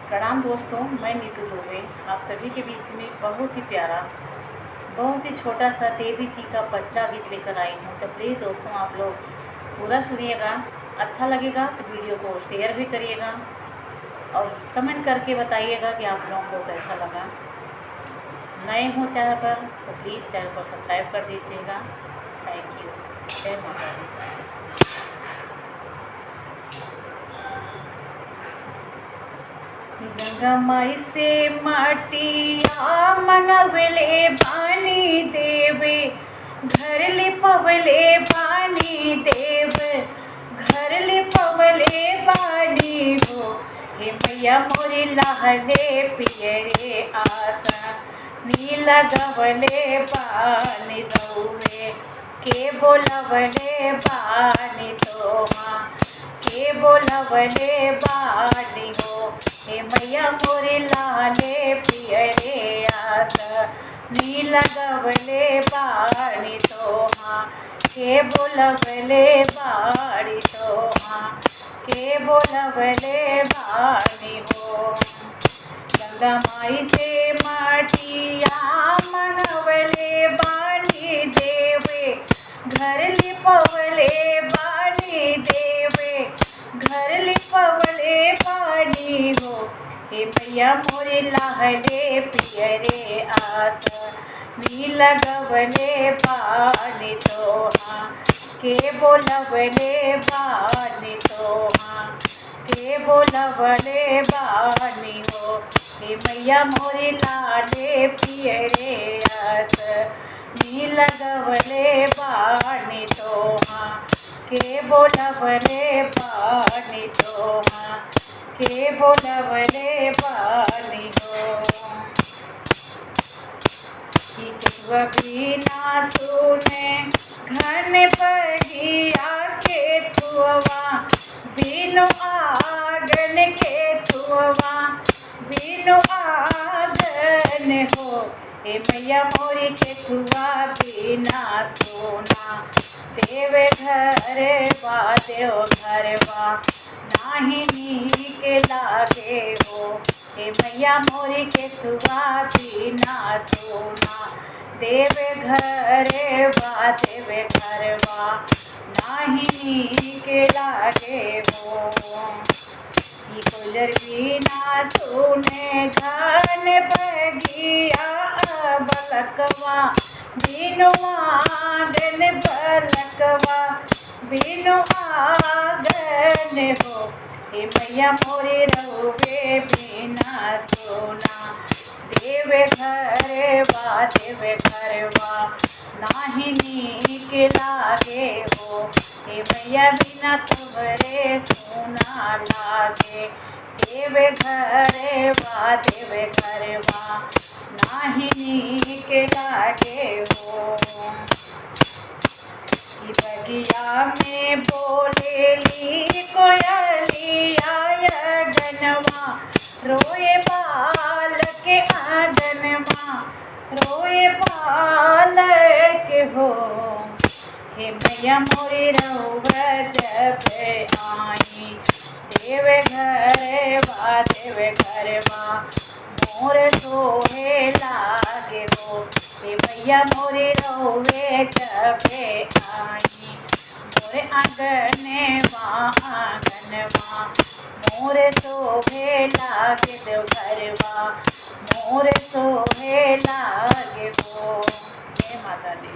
प्रणाम दोस्तों, मैं नीतू दुबे आप सभी के बीच में बहुत ही प्यारा, बहुत ही छोटा सा देवी जी का पचरा गीत लेकर आई हूँ। तो प्लीज़ दोस्तों आप लोग पूरा सुनिएगा। अच्छा लगेगा तो वीडियो को शेयर भी करिएगा और कमेंट करके बताइएगा कि आप लोगों को कैसा लगा। नए हो चैनल पर तो प्लीज़ चैनल को सब्सक्राइब कर दीजिएगा। Thank you. जय माता दी। गंगा माई से माटिया मंगवले पानी देवे, घर ले पवले पानी देव, घर ले पवले पानी हो। हे मैया मोरी लहले पियरे आसा, नीला गवले पानी दौरे, के बोलवले पानी तो माँ, के बोलवले पानी हो। हे मैया मोरे लाले पियरे आसा, नीला गवले बाड़ी तो हाँ, के बोलवले बाड़ी तो हाँ, के बोलवले बाड़ी हो। गंगा माई से माटिया मनवले बानी देवे, घर लिपवले बानी देवे, घर लिपवले बानी हो। हे मैया मोरे लहले पियरे आसा, नीला गवले पानी तो हाँ, के बोलवले बानी तो हाँ, के बोलवले बानी हो। हे मैया मोरे लाले पियरे आसा, नीला गवले बानी तो हाँ, के बोलवले बानी तो हाँ, के बोलवले बानी हो। केतुआ बिना सुने घन बगिया, केतुआ बिनु आंगन, केतुआ बिनु आंगन हो। हे मैया मोरी केतुआ बिना सोना, देवे घर बा देव घर बा, नाही नीक लागे हो। हे मैया मोरी केतुआ बिना सोना, देवे घर बा, नाही नीक लागे हो। कोइलर बिना सुने घन बगिया, बलकवा बिनु आंगन, बलकवा बिनु आंगन हो। हे मैया मोरे रहुवे बिना सोना, देवे घर बा, नाही नीक लागे हो। हे मैया बिना तुमरे सोना लागे, देवे घर बा, नाही नीक लागे हो। बगिया में बोलेली कोयलिया, गनवा रोए बालक आंगनवा, रोए बालक हो। हे मैया मोरी रहुआ जब आई, देवे घर बा, मोर सोहे लागे हो। हे मैया मोरी रहुए जब आई, मोरे आंगनवा, मोर सोहे लागे देव घरवा, मोर सोहे लागे हो। जय माता दी।